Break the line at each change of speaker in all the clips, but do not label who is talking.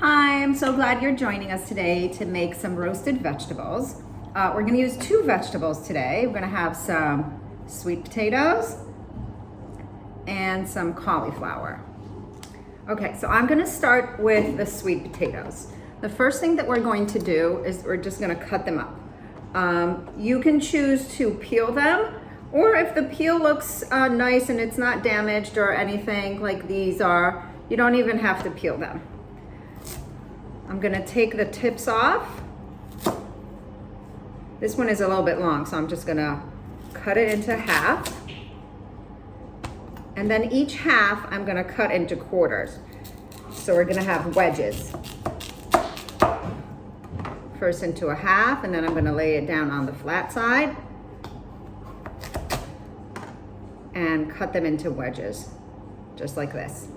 Hi, I'm so glad you're joining us today to make some roasted vegetables. We're gonna use two vegetables today. We're gonna have some sweet potatoes and some cauliflower. Okay, so I'm gonna start with the sweet potatoes. The first thing that we're going to do is we're just gonna cut them up. You can choose to peel them, or if the peel looks nice and it's not damaged or anything like these are, you don't even have to peel them. I'm gonna take the tips off. This one is a little bit long, so I'm just gonna cut it into half. And then each half I'm gonna cut into quarters. So we're gonna have wedges. First into a half, and then I'm gonna lay it down on the flat side and cut them into wedges, just like this.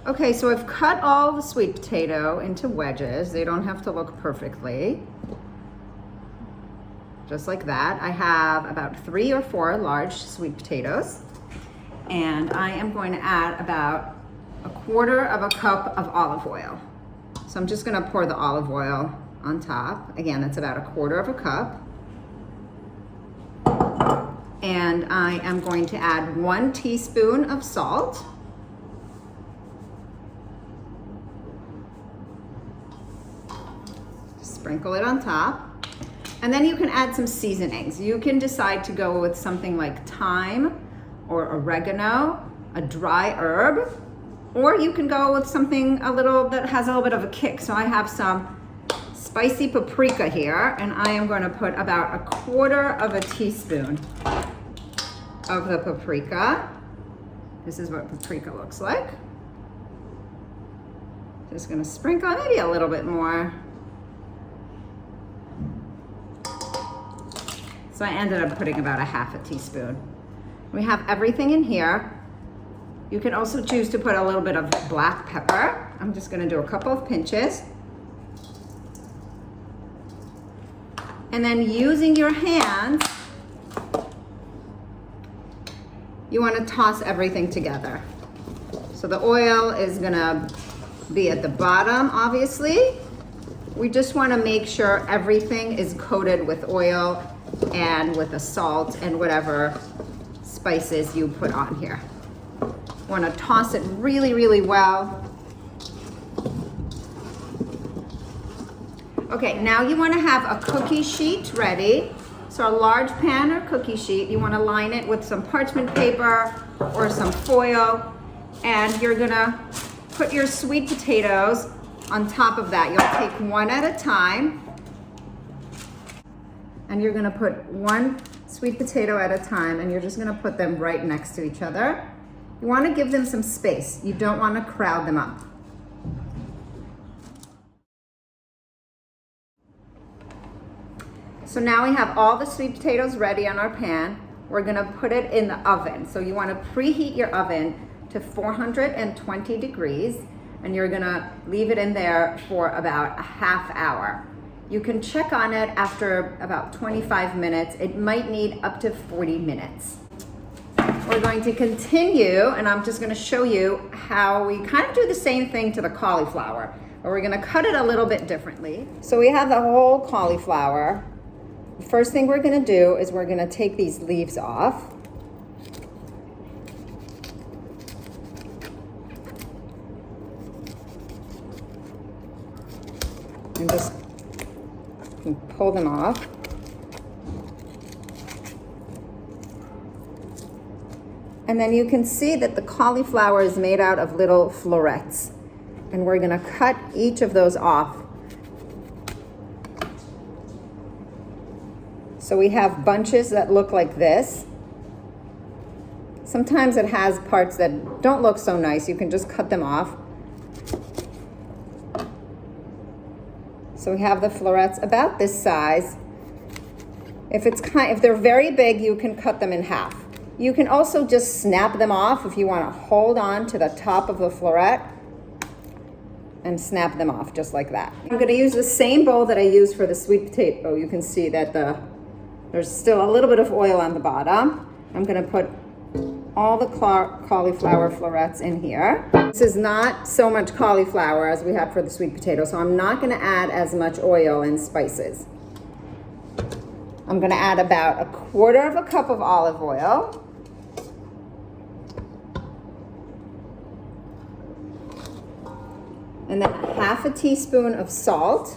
Okay, so I've cut all the sweet potato into wedges. They don't have to look perfectly. Just like that. I have about 3 or 4 large sweet potatoes. And I am going to add about 1/4 cup of olive oil. So I'm just gonna pour the olive oil on top. Again, that's about 1/4 cup. And I am going to add 1 teaspoon of salt. Sprinkle it on top. And then you can add some seasonings. You can decide to go with something like thyme or oregano, a dry herb, or you can go with something a little that has a little bit of a kick. So I have some spicy paprika here, and I am going to put about 1/4 teaspoon of the paprika. This is what paprika looks like. Just going to sprinkle maybe a little bit more. So I ended up putting about 1/2 teaspoon. We have everything in here. You can also choose to put a little bit of black pepper. I'm just gonna do a couple of pinches. And then using your hands, you wanna toss everything together. So the oil is gonna be at the bottom, obviously. We just wanna make sure everything is coated with oil and with the salt and whatever spices you put on here. Want to toss it really, really well. Okay, now you want to have a cookie sheet ready. So a large pan or cookie sheet, you want to line it with some parchment paper or some foil, and you're gonna put your sweet potatoes on top of that. You'll take one at a time. And you're gonna put 1 sweet potato at a time, and you're just gonna put them right next to each other. You wanna give them some space. You don't wanna crowd them up. So now we have all the sweet potatoes ready on our pan. We're gonna put it in the oven. So you wanna preheat your oven to 420 degrees, and you're gonna leave it in there for about a ½ hour. You can check on it after about 25 minutes. It might need up to 40 minutes. We're going to continue, and I'm just gonna show you how we kind of do the same thing to the cauliflower, but we're gonna cut it a little bit differently. So we have the whole cauliflower. The first thing we're gonna do is we're gonna take these leaves off. And just pull them off. And then you can see that the cauliflower is made out of little florets. And we're gonna cut each of those off. So we have bunches that look like this. Sometimes it has parts that don't look so nice. You can just cut them off. So we have the florets about this size. If they're very big, you can cut them in half. You can also just snap them off if you want to hold on to the top of the floret and snap them off just like that. I'm going to use the same bowl that I used for the sweet potato. You can see that there's still a little bit of oil on the bottom. I'm going to put all the cauliflower florets in here. This is not so much cauliflower as we had for the sweet potato, so I'm not gonna add as much oil and spices. I'm gonna add about 1/4 cup of olive oil. And then 1/2 teaspoon of salt.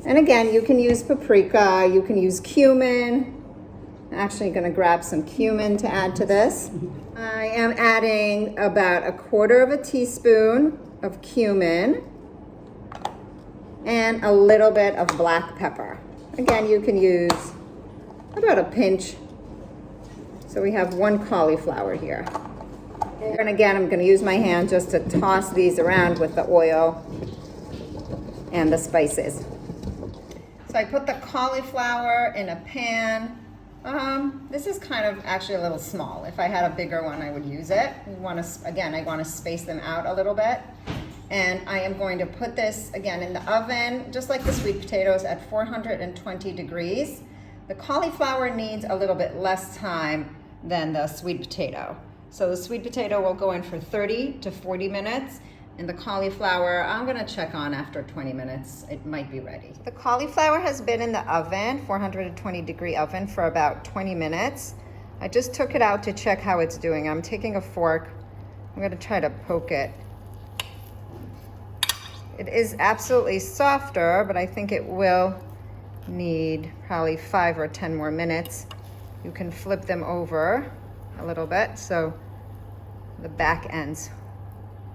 And again, you can use paprika, you can use cumin. I'm actually gonna grab some cumin to add to this. I am adding about 1/4 teaspoon of cumin and a little bit of black pepper. Again, you can use about a pinch. So we have 1 cauliflower here. And again, I'm gonna use my hand just to toss these around with the oil and the spices. So I put the cauliflower in a pan. This is kind of actually a little small. If I had a bigger one, I would use it. Again, I wanna space them out a little bit. And I am going to put this, again, in the oven, just like the sweet potatoes, at 420 degrees. The cauliflower needs a little bit less time than the sweet potato. So the sweet potato will go in for 30 to 40 minutes, and the cauliflower, I'm gonna check on after 20 minutes. It might be ready. The cauliflower has been in the oven, 420 degree oven, for about 20 minutes. I just took it out to check how it's doing. I'm taking a fork. I'm gonna try to poke it. It is absolutely softer, but I think it will need probably 5 or 10 more minutes. You can flip them over a little bit so the back ends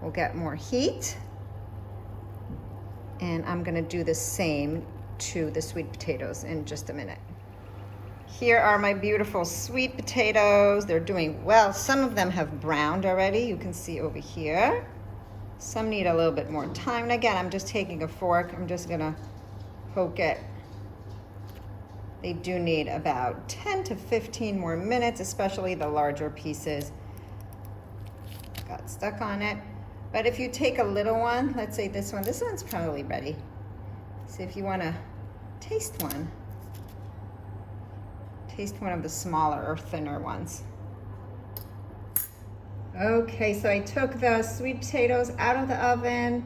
will get more heat. And I'm gonna do the same to the sweet potatoes in just a minute. Here are my beautiful sweet potatoes. They're doing well. Some of them have browned already. You can see over here. Some need a little bit more time. And again, I'm just taking a fork. I'm just gonna poke it. They do need about 10 to 15 more minutes, especially the larger pieces. Got stuck on it. But if you take a little one, let's say this one's probably ready. So if you wanna taste one of the smaller or thinner ones. Okay, so I took the sweet potatoes out of the oven.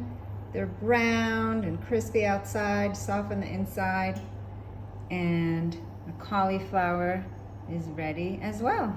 They're browned and crispy outside, soft on the inside. And the cauliflower is ready as well.